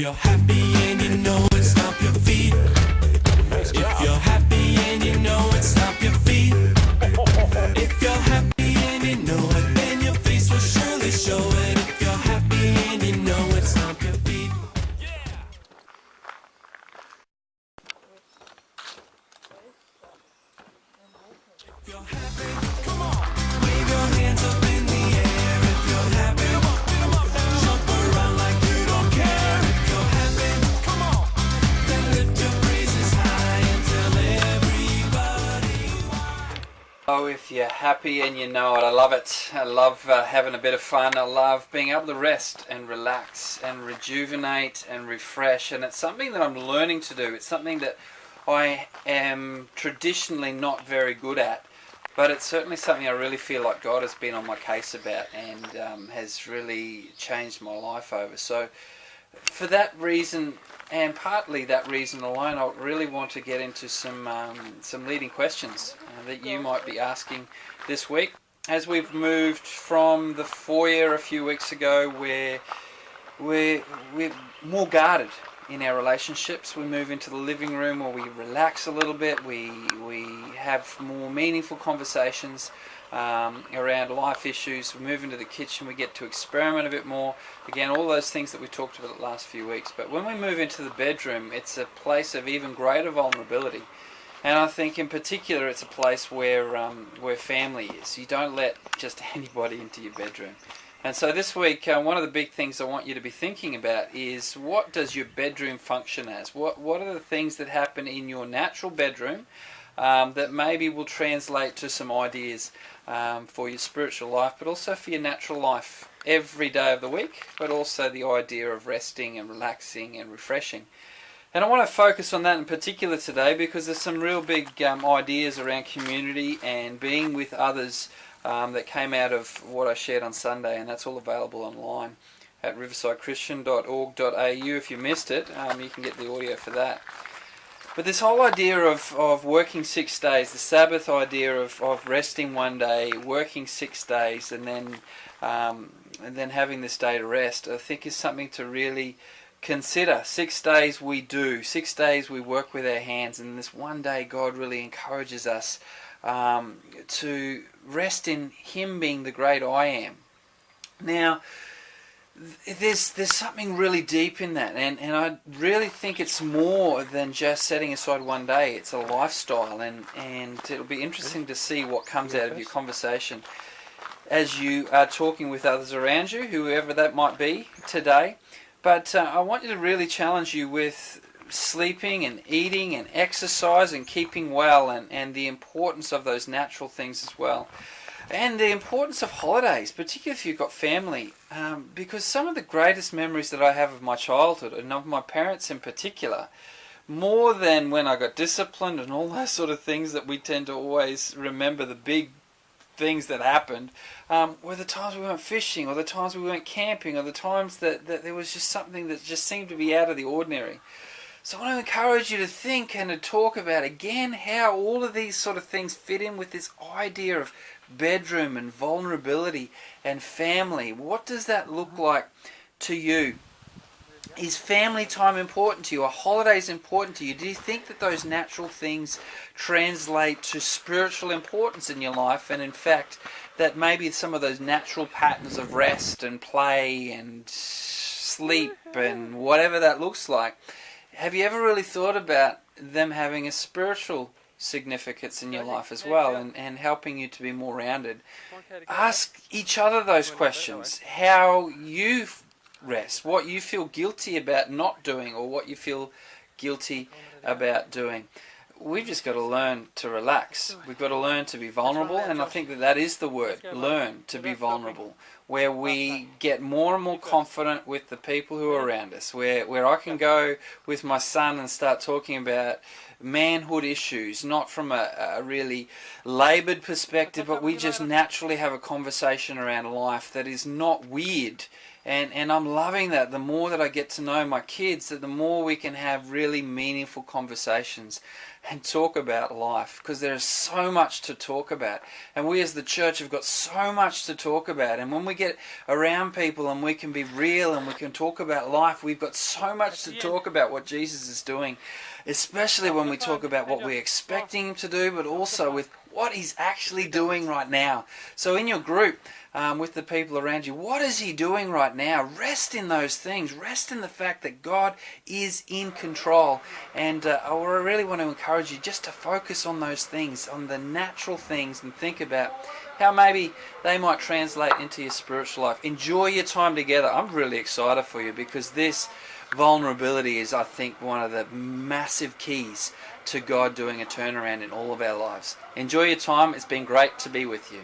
you're happy and you know it, stomp your feet. If you're happy and you know it, stomp your feet. If you're happy and you know it, then your face will surely show it. If you're happy and you know it, stomp your feet. If you're happy, come on, wave your hands up in the air. If you're happy, jump around like you don't care. If you're happy, come on, then lift your praises high and tell everybody why. Oh, if you're happy and you know it, I love it. I love having a bit of fun. I love being able to rest and relax and rejuvenate and refresh. And it's something that I'm learning to do. It's something that I am traditionally not very good at. But it's certainly something I really feel like God has been on my case about and has really changed my life over. So for that reason, and partly that reason alone, I really want to get into some leading questions that you might be asking this week. As we've moved from the foyer a few weeks ago, where we're more guarded in our relationships, we move into the living room where we relax a little bit, we have more meaningful conversations around life issues. We move into the kitchen, we get to experiment a bit more. Again, all those things that we talked about the last few weeks. But when we move into the bedroom, it's a place of even greater vulnerability. And I think in particular it's a place where family is. You don't let just anybody into your bedroom. And so this week, one of the big things I want you to be thinking about is, what does your bedroom function as? What are the things that happen in your natural bedroom that maybe will translate to some ideas for your spiritual life, but also for your natural life every day of the week, but also the idea of resting and relaxing and refreshing. And I want to focus on that in particular today because there's some real big ideas around community and being with others that came out of what I shared on Sunday, and that's all available online at riversidechristian.org.au. If you missed it, you can get the audio for that. But this whole idea of working 6 days, the Sabbath idea of resting one day, working 6 days, and then having this day to rest, I think is something to really consider. 6 days we do, 6 days we work with our hands, and this one day God really encourages us to rest in Him being the great I am. Now, there's something really deep in that, and I really think it's more than just setting aside one day. It's a lifestyle, and it'll be interesting to see what comes out of your conversation as you are talking with others around you, whoever that might be today. But I want you to really challenge you with sleeping and eating and exercise and keeping well, and the importance of those natural things as well. And the importance of holidays, particularly if you've got family, because some of the greatest memories that I have of my childhood, and of my parents in particular, more than when I got disciplined and all those sort of things that we tend to always remember, the big things that happened, were the times we went fishing, or the times we went camping, or the times that there was just something that just seemed to be out of the ordinary. So I want to encourage you to think and to talk about again how all of these sort of things fit in with this idea of bedroom and vulnerability and family. What does that look like to you? Is family time important to you? Are holidays important to you? Do you think that those natural things translate to spiritual importance in your life, and in fact that maybe some of those natural patterns of rest and play and sleep and whatever that looks like, have you ever really thought about them having a spiritual significance in your life as well, and helping you to be more rounded? Ask each other those questions. How you rest, what you feel guilty about not doing, or what you feel guilty about doing. We've just got to learn to relax. We've got to learn to be vulnerable, and I think that is the word, learn to be vulnerable, where we get more and more confident with the people who are around us, where I can go with my son and start talking about manhood issues, not from a really laboured perspective, but we just naturally have a conversation around life that is not weird. And I'm loving that. The more that I get to know my kids, that the more we can have really meaningful conversations. and talk about life, because there is so much to talk about. And we as the church have got so much to talk about. And when we get around people and we can be real and we can talk about life, we've got so much to talk about what Jesus is doing, especially when we talk about what we're expecting him to do, but also with what he's actually doing right now. So in your group, with the people around you, what is he doing right now? Rest in those things. Rest in the fact that God is in control. And I really want to encourage you just to focus on those things, on the natural things, and think about how maybe they might translate into your spiritual life. Enjoy your time together. I'm really excited for you, because this vulnerability is, I think, one of the massive keys to God doing a turnaround in all of our lives. Enjoy your time. It's been great to be with you.